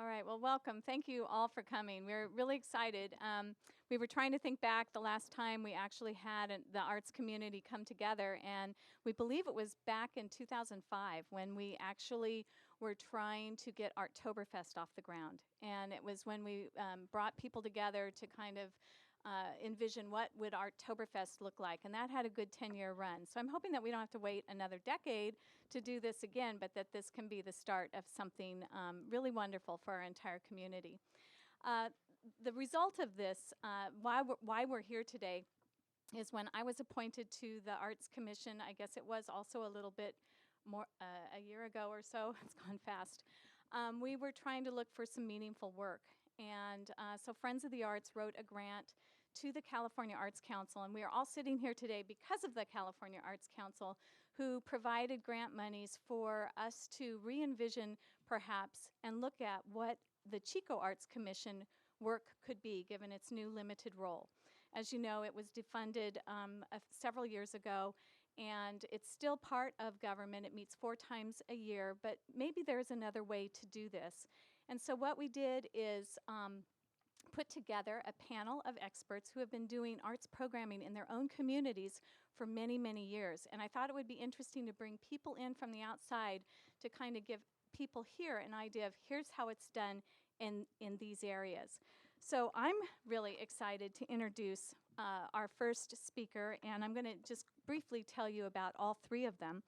All right, well, welcome. Thank you all for coming. We're really excited. We were trying to think back the last time we actually had the arts community come together, and we believe it was back in 2005 when we actually were trying to get Arttoberfest off the ground. And it was when we brought people together to kind of envision what would Arttoberfest look like, and that had a good 10-year run. So I'm hoping that we don't have to wait another decade to do this again, but that this can be the start of something really wonderful for our entire community. The result of this, why we're here today, is when I was appointed to the Arts Commission. I guess it was also a little bit more a year ago or so. It's gone fast. We were trying to look for some meaningful work. And so Friends of the Arts wrote a grant to the California Arts Council, and we are all sitting here today because of the California Arts Council, who provided grant monies for us to re-envision perhaps and look at what the Chico Arts Commission work could be given its new limited role. As you know, it was defunded several years ago, and it's still part of government. It meets 4 times a year, but maybe there's another way to do this. And so what we did is put together a panel of experts who have been doing arts programming in their own communities for many, many years. And I thought it would be interesting to bring people in from the outside to kind of give people here an idea of here's how it's done in these areas. So I'm really excited to introduce our first speaker, and I'm going to just briefly tell you about all 3 of them.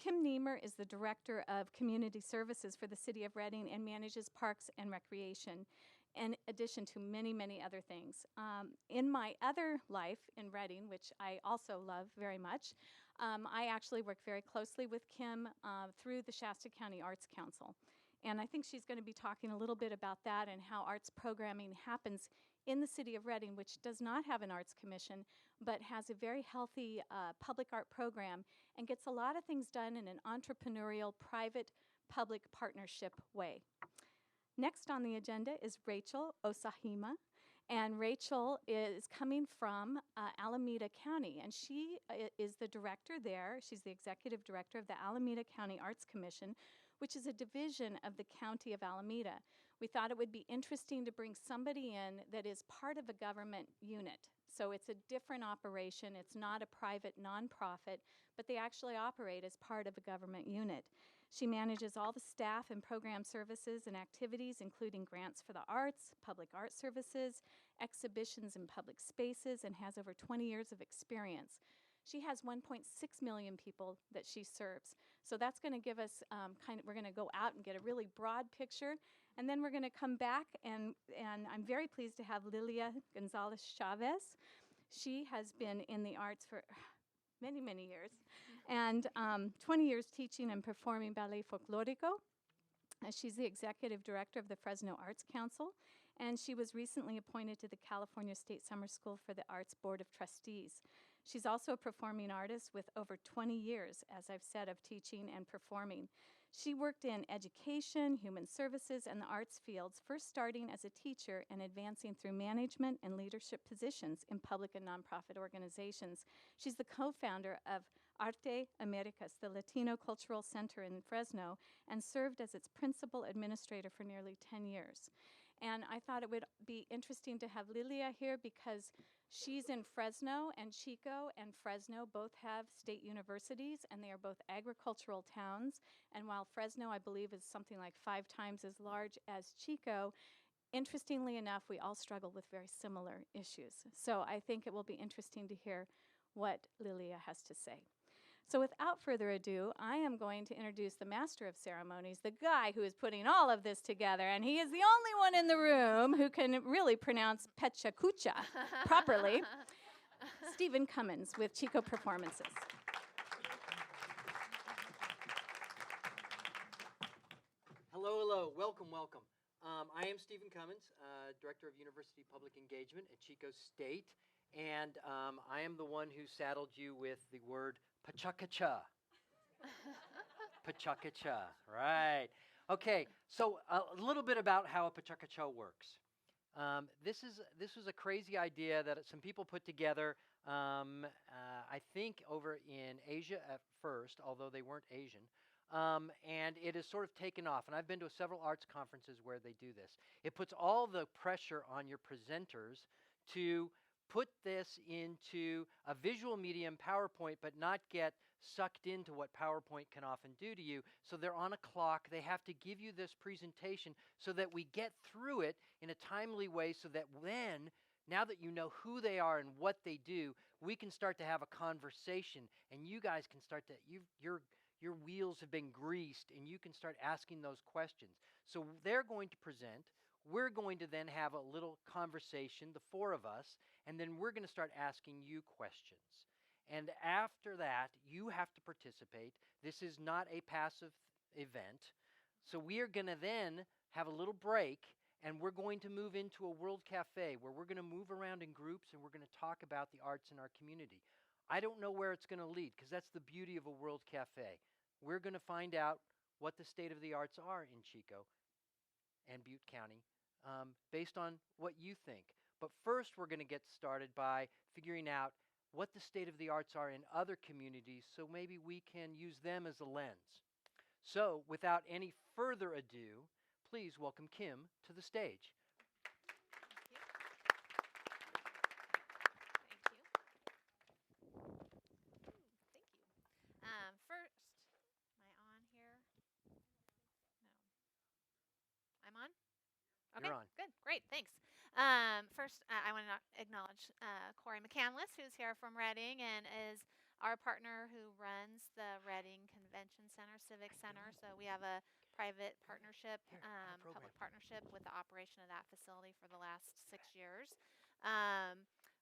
Kim Niemer is the Director of Community Services for the City of Redding and manages parks and recreation, in addition to many, many other things. In my other life in Redding, which I also love very much, I actually work very closely with Kim through the Shasta County Arts Council. And I think she's going to be talking a little bit about that and how arts programming happens in the City of Redding, which does not have an arts commission, but has a very healthy public art program and gets a lot of things done in an entrepreneurial, private-public partnership way. Next on the agenda is Rachel Osahima, and Rachel is coming from Alameda County, and she is the director there. She's the executive director of the Alameda County Arts Commission, which is a division of the County of Alameda. We thought it would be interesting to bring somebody in that is part of a government unit. So it's a different operation. It's not a private nonprofit, but they actually operate as part of a government unit. She manages all the staff and program services and activities, including grants for the arts, public art services, exhibitions in public spaces, and has over 20 years of experience. She has 1.6 million people that she serves. So that's going to give us we're going to go out and get a really broad picture. And then we're going to come back, and I'm very pleased to have Lilia Gonzalez Chavez. She has been in the arts for many, many years, and 20 years teaching and performing ballet folklorico. She's the executive director of the Fresno Arts Council, and she was recently appointed to the California State Summer School for the Arts Board of Trustees. She's also a performing artist with over 20 years, as I've said, of teaching and performing. She worked in education, human services, and the arts fields, first starting as a teacher and advancing through management and leadership positions in public and nonprofit organizations. She's the co-founder of Arte Americas, the Latino Cultural Center in Fresno, and served as its principal administrator for nearly 10 years. And I thought it would be interesting to have Lilia here because she's in Fresno, and Chico and Fresno both have state universities, and they are both agricultural towns. And while Fresno, I believe, is something like 5 times as large as Chico, interestingly enough, we all struggle with very similar issues. So I think it will be interesting to hear what Lilia has to say. So without further ado, I am going to introduce the master of ceremonies, the guy who is putting all of this together, and he is the only one in the room who can really pronounce Pecha Kucha properly, Stephen Cummins with Chico Performances. Hello, hello. Welcome, welcome. I am Stephen Cummins, Director of University Public Engagement at Chico State, and I am the one who saddled you with the word Pachakacha. Pachakacha, right. Okay, so a little bit about how a Pachakacha works. This was a crazy idea that some people put together, I think over in Asia at first, although they weren't Asian. and it has sort of taken off. And I've been to several arts conferences where they do this. It puts all the pressure on your presenters to put this into a visual medium, PowerPoint, but not get sucked into what PowerPoint can often do to you. So they're on a clock. They have to give you this presentation so that we get through it in a timely way so that when, now that you know who they are and what they do, we can start to have a conversation and you guys can start to, your wheels have been greased and you can start asking those questions. So they're going to present. We're going to then have a little conversation, the four of us, and then we're going to start asking you questions. And after that, you have to participate. This is not a passive event. So we are going to then have a little break, and we're going to move into a World Cafe where we're going to move around in groups and we're going to talk about the arts in our community. I don't know where it's going to lead because that's the beauty of a World Cafe. We're going to find out what the state of the arts are in Chico and Butte County based on what you think. But first, we're going to get started by figuring out what the state of the arts are in other communities so maybe we can use them as a lens. So, without any further ado, please welcome Kim to the stage. First, am I on here? No. I'm on? Okay, You're on. good, great, thanks. First, I want to acknowledge Corey McCandless, who's here from Reading and is our partner who runs the Reading Convention Center, Civic Center. So we have a private partnership, public partnership with the operation of that facility for the last 6 years.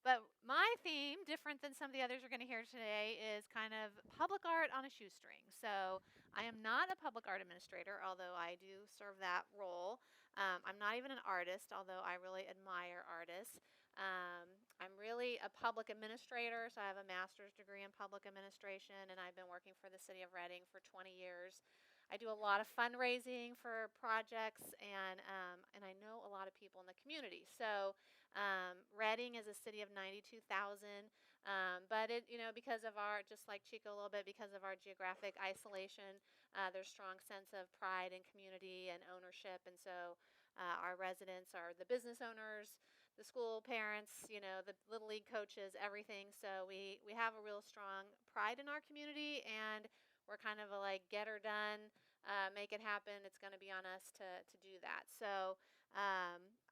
But my theme, different than some of the others you're going to hear today, is kind of public art on a shoestring. So I am not a public art administrator, although I do serve that role. I'm not even an artist, although I really admire artists. I'm really a public administrator, so I have a master's degree in public administration, and I've been working for the city of Reading for 20 years. I do a lot of fundraising for projects, and I know a lot of people in the community. So Reading is a city of 92,000, but it, because of our, just like Chico a little bit, because of our geographic isolation, there's strong sense of pride and community and ownership, and so our residents are the business owners, the school parents, the Little League coaches, everything. So we have a real strong pride in our community, and we're kind of a get her done, make it happen. It's going to be on us to do that. So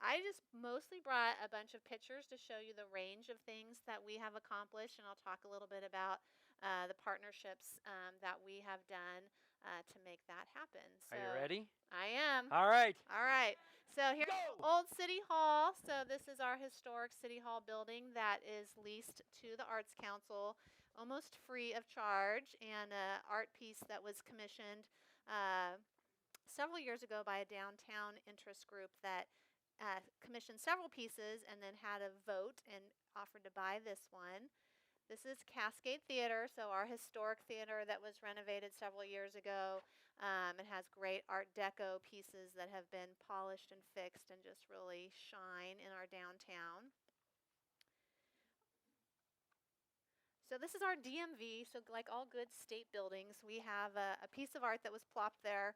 I just mostly brought a bunch of pictures to show you the range of things that we have accomplished, and I'll talk a little bit about the partnerships that we have done to make that happen. So, are you ready? I am. All right. All right. So here's Old City Hall. So this is our historic City Hall building that is leased to the Arts Council, almost free of charge, and an art piece that was commissioned several years ago by a downtown interest group that commissioned several pieces and then had a vote and offered to buy this one. This is Cascade Theater, so our historic theater that was renovated several years ago. It has great Art Deco pieces that have been polished and fixed and just really shine in our downtown. So this is our DMV, so like all good state buildings, we have a piece of art that was plopped there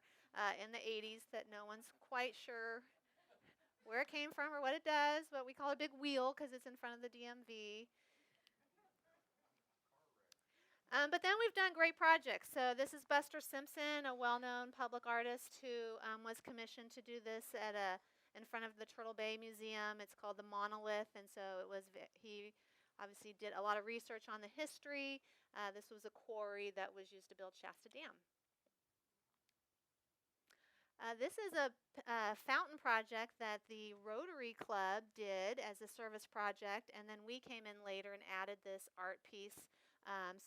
in the 80s that no one's quite sure where it came from or what it does, but we call it a big wheel because it's in front of the DMV. But then we've done great projects. So this is Buster Simpson, a well-known public artist who was commissioned to do this in front of the Turtle Bay Museum. It's called the Monolith, and so he obviously did a lot of research on the history. This was a quarry that was used to build Shasta Dam. This is a fountain project that the Rotary Club did as a service project, and then we came in later and added this art piece.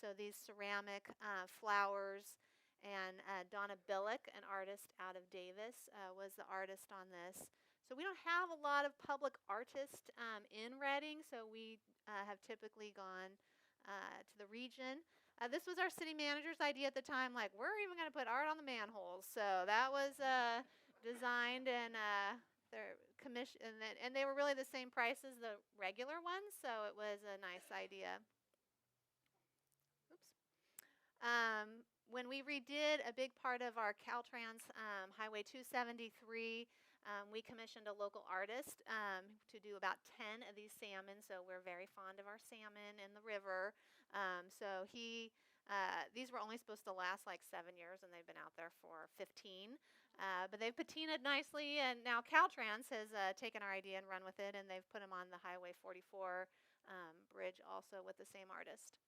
So these ceramic flowers, and Donna Billick, an artist out of Davis, was the artist on this. So we don't have a lot of public artists in Reading, so we have typically gone to the region. This was our city manager's idea at the time, we're even going to put art on the manholes. So that was designed and their commission, and they were really the same price as the regular ones, so it was a nice idea. when we redid a big part of our Caltrans Highway 273, we commissioned a local artist to do about 10 of these salmon. So we're very fond of our salmon in the river. These were only supposed to last like 7 years, and they've been out there for 15. But they've patinaed nicely, and now Caltrans has taken our idea and run with it, and they've put them on the Highway 44 bridge also with the same artist.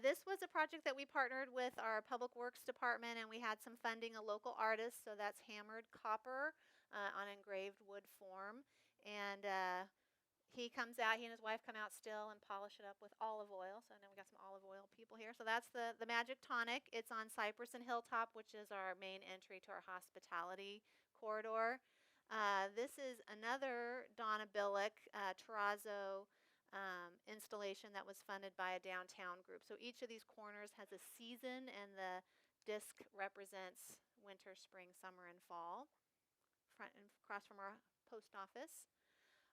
This was a project that we partnered with our Public Works Department, and we had some funding, a local artist, so that's hammered copper on engraved wood form. And he comes out, he and his wife come out still and polish it up with olive oil. So now we got some olive oil people here. So that's the Magic Tonic. It's on Cypress and Hilltop, which is our main entry to our hospitality corridor. This is another Donna Billick terrazzo installation that was funded by a downtown group. So each of these corners has a season, and the disc represents winter, spring, summer, and fall. Front and across from our post office.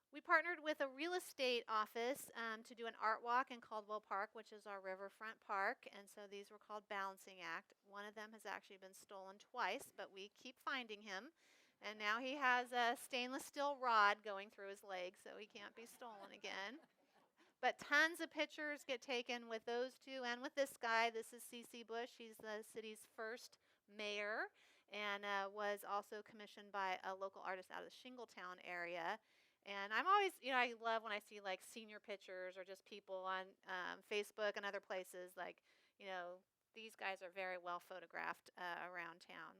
We partnered with a real estate office to do an art walk in Caldwell Park, which is our riverfront park, and so these were called Balancing Act. One of them has actually been stolen twice, but we keep finding him. And now he has a stainless steel rod going through his leg, so he can't be stolen again. But tons of pictures get taken with those two and with this guy. This is C.C. Bush. He's the city's first mayor and was also commissioned by a local artist out of the Shingletown area. And I'm always, I love when I see like senior pictures or just people on Facebook and other places. Like, these guys are very well photographed around town.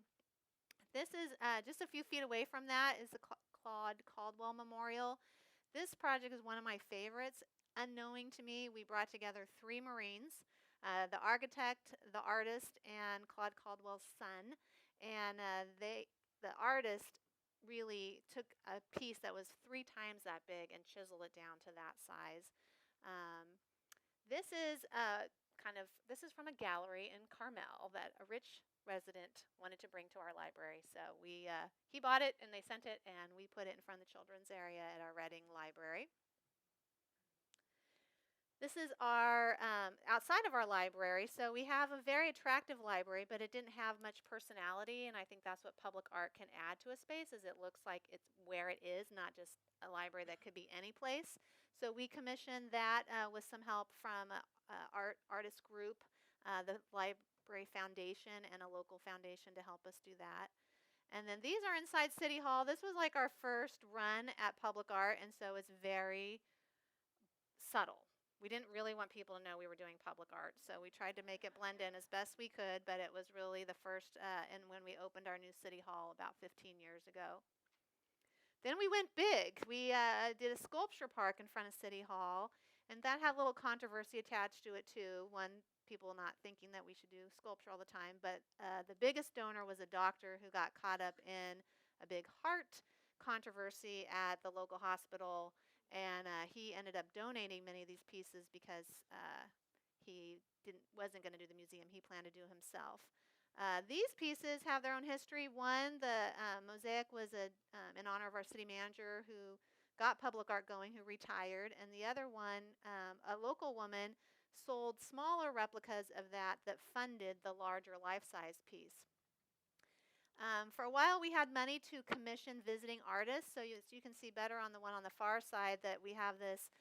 This is just a few feet away from that is the Claude Caldwell Memorial. This project is one of my favorites. Unknowing to me, we brought together 3 Marines, the architect, the artist, and Claude Caldwell's son. And the artist really took a piece that was 3 times that big and chiseled it down to that size. This is from a gallery in Carmel that a rich resident wanted to bring to our library. So he bought it and they sent it, and we put it in front of the children's area at our Reading Library. This is our outside of our library. So we have a very attractive library, but it didn't have much personality, and I think that's what public art can add to a space, is it looks like it's where it is, not just a library that could be any place. So we commissioned that with some help from an artist group, the Library Foundation, and a local foundation to help us do that. And then these are inside City Hall. This was like our first run at public art, and so it's very subtle. We didn't really want people to know we were doing public art, so we tried to make it blend in as best we could, but it was really the first, and when we opened our new City Hall about 15 years ago. Then we went big. We did a sculpture park in front of City Hall, and that had a little controversy attached to it too. One, people not thinking that we should do sculpture all the time, but the biggest donor was a doctor who got caught up in a big heart controversy at the local hospital. And he ended up donating many of these pieces because he wasn't going to do the museum. He planned to do himself. These pieces have their own history. One, the mosaic was in honor of our city manager who got public art going, who retired. And the other one, a local woman sold smaller replicas of that funded the larger life-size piece. For a while, we had money to commission visiting artists. So you can see better on the one on the far side that we have this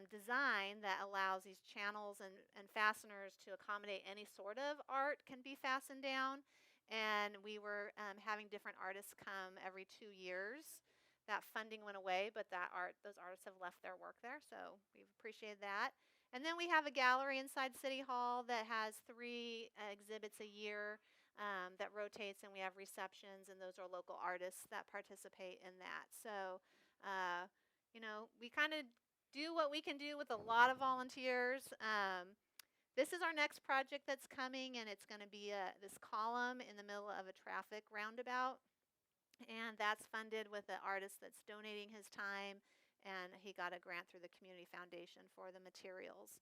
design that allows these channels and fasteners to accommodate any sort of art can be fastened down. And we were having different artists come every 2 years. That funding went away, but those artists have left their work there, so we've appreciated that. And then we have a gallery inside City Hall that has 3 exhibits a year. That rotates, and we have receptions, and those are local artists that participate in that. So, we kind of do what we can do with a lot of volunteers. This is our next project that's coming, and it's going to be this column in the middle of a traffic roundabout, and that's funded with an artist that's donating his time, and he got a grant through the Community Foundation for the materials.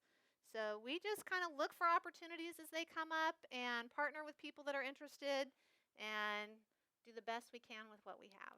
So we just kind of look for opportunities as they come up and partner with people that are interested and do the best we can with what we have.